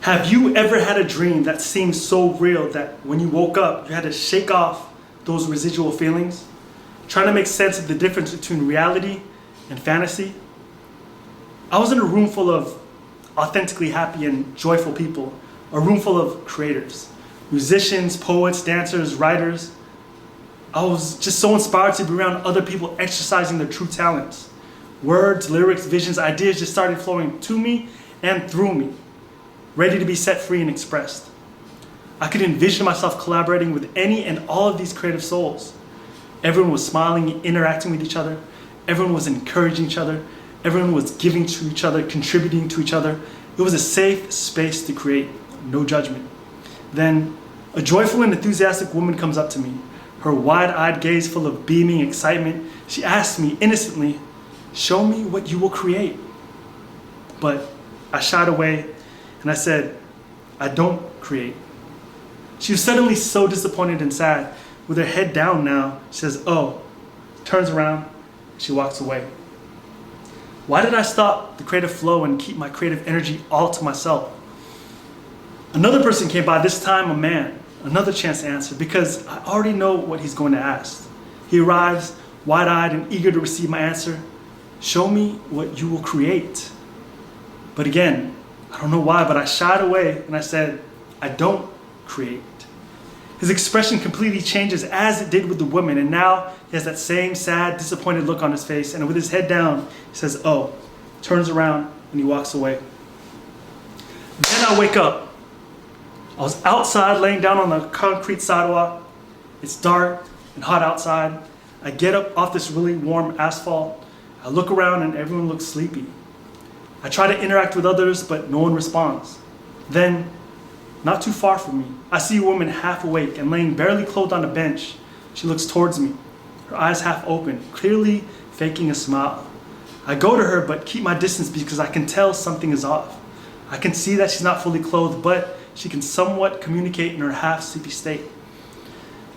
Have you ever had a dream that seemed so real that when you woke up, you had to shake off those residual feelings, trying to make sense of the difference between reality and fantasy? I was in a room full of authentically happy and joyful people, a room full of creators, musicians, poets, dancers, writers. I was just so inspired to be around other people exercising their true talents. Words, lyrics, visions, ideas just started flowing to me and through me, ready to be set free and expressed. I could envision myself collaborating with any and all of these creative souls. Everyone was smiling, interacting with each other. Everyone was encouraging each other. Everyone was giving to each other, contributing to each other. It was a safe space to create, no judgment. Then a joyful and enthusiastic woman comes up to me, her wide-eyed gaze full of beaming excitement. She asked me innocently, "Show me what you will create." But I shied away and I said, "I don't create." She was suddenly so disappointed and sad. With her head down now, she says, "Oh," turns around, she walks away. Why did I stop the creative flow and keep my creative energy all to myself? Another person came by, this time a man, another chance to answer, because I already know what he's going to ask. He arrives, wide-eyed and eager to receive my answer. "Show me what you will create." But again, I don't know why, but I shied away and I said, "I don't create." His expression completely changes, as it did with the woman, and now he has that same sad, disappointed look on his face, and with his head down, he says, "Oh," turns around and he walks away. Then I wake up. I was outside laying down on the concrete sidewalk. It's dark and hot outside. I get up off this really warm asphalt. I look around and everyone looks sleepy. I try to interact with others, but no one responds. Then, not too far from me, I see a woman half awake and laying barely clothed on a bench. She looks towards me, her eyes half open, clearly faking a smile. I go to her but keep my distance because I can tell something is off. I can see that she's not fully clothed, but she can somewhat communicate in her half sleepy state.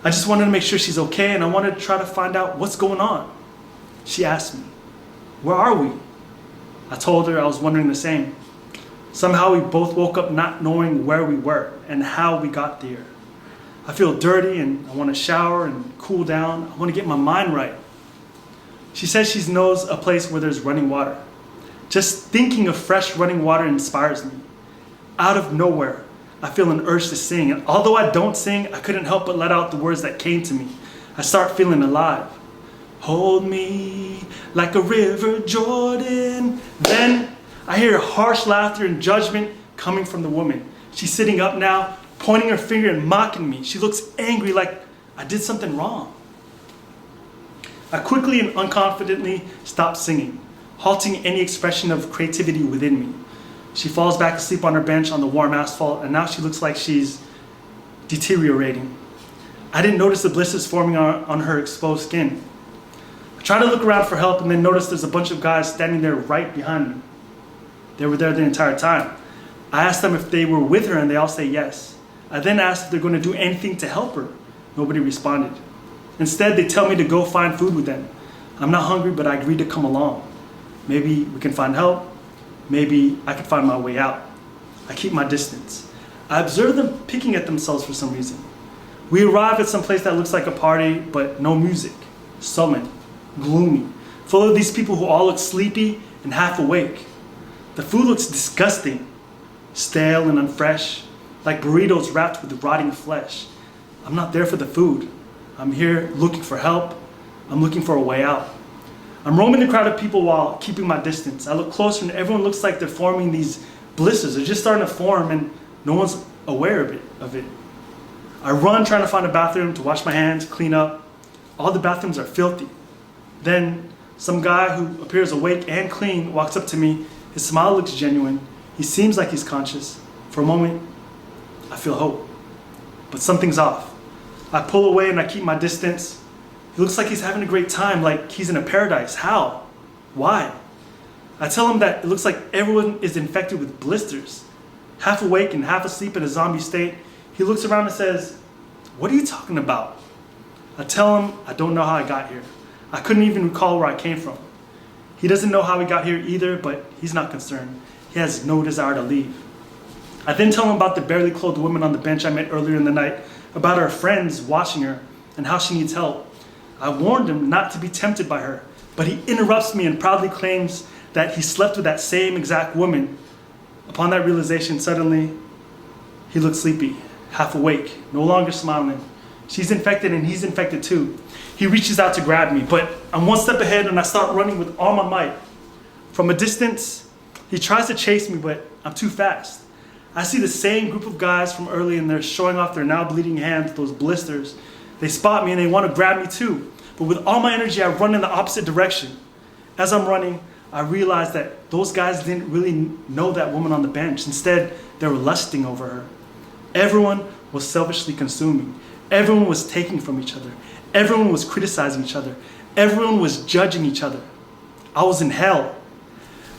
I just wanted to make sure she's okay, and I wanted to try to find out what's going on. She asked me, "Where are we?" I told her I was wondering the same. Somehow we both woke up not knowing where we were and how we got there. I feel dirty and I want to shower and cool down. I want to get my mind right. She says she knows a place where there's running water. Just thinking of fresh running water inspires me. Out of nowhere, I feel an urge to sing, and although I don't sing, I couldn't help but let out the words that came to me. I start feeling alive. "Hold me like a river Jordan." Then I hear harsh laughter and judgment coming from the woman. She's sitting up now, pointing her finger and mocking me. She looks angry, like I did something wrong. I quickly and unconfidently stop singing, halting any expression of creativity within me. She falls back asleep on her bench on the warm asphalt, and now she looks like she's deteriorating. I didn't notice the blisters forming on her exposed skin. I try to look around for help and then notice there's a bunch of guys standing there right behind me. They were there the entire time. I asked them if they were with her and they all say yes. I then asked if they're going to do anything to help her. Nobody responded. Instead, they tell me to go find food with them. I'm not hungry, but I agreed to come along. Maybe we can find help. Maybe I could find my way out. I keep my distance. I observe them picking at themselves for some reason. We arrive at some place that looks like a party, but no music. Sullen, gloomy, full of these people who all look sleepy and half awake. The food looks disgusting, stale and unfresh, like burritos wrapped with rotting flesh. I'm not there for the food. I'm here looking for help. I'm looking for a way out. I'm roaming the crowd of people while keeping my distance. I look closer and everyone looks like they're forming these blisters. They're just starting to form and no one's aware of it. I run trying to find a bathroom to wash my hands, clean up. All the bathrooms are filthy. Then some guy who appears awake and clean walks up to me. His smile looks genuine. He seems like he's conscious. For a moment, I feel hope. But something's off. I pull away and I keep my distance. He looks like he's having a great time, like he's in a paradise. How? Why? I tell him that it looks like everyone is infected with blisters. Half awake and half asleep in a zombie state. He looks around and says, "What are you talking about?" I tell him I don't know how I got here. I couldn't even recall where I came from. He doesn't know how he got here either, but he's not concerned. He has no desire to leave. I then tell him about the barely clothed woman on the bench I met earlier in the night, about her friends watching her, and how she needs help. I warned him not to be tempted by her, but he interrupts me and proudly claims that he slept with that same exact woman. Upon that realization, suddenly, he looked sleepy, half awake, no longer smiling. She's infected and he's infected too. He reaches out to grab me, but I'm one step ahead and I start running with all my might. From a distance, he tries to chase me, but I'm too fast. I see the same group of guys from earlier and they're showing off their now bleeding hands, those blisters. They spot me and they want to grab me too. But with all my energy, I run in the opposite direction. As I'm running, I realize that those guys didn't really know that woman on the bench. Instead, they were lusting over her. Everyone was selfishly consuming. Everyone was taking from each other. Everyone was criticizing each other. Everyone was judging each other. I was in hell.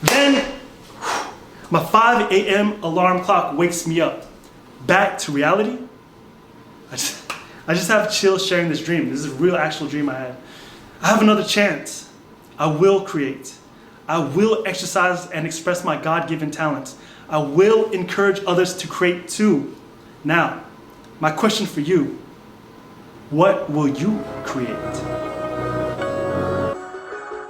Then, my 5 a.m. alarm clock wakes me up. Back to reality. I just have chills sharing this dream. This is a real actual dream I had. I have another chance. I will create. I will exercise and express my God-given talents. I will encourage others to create too. Now, my question for you, what will you create?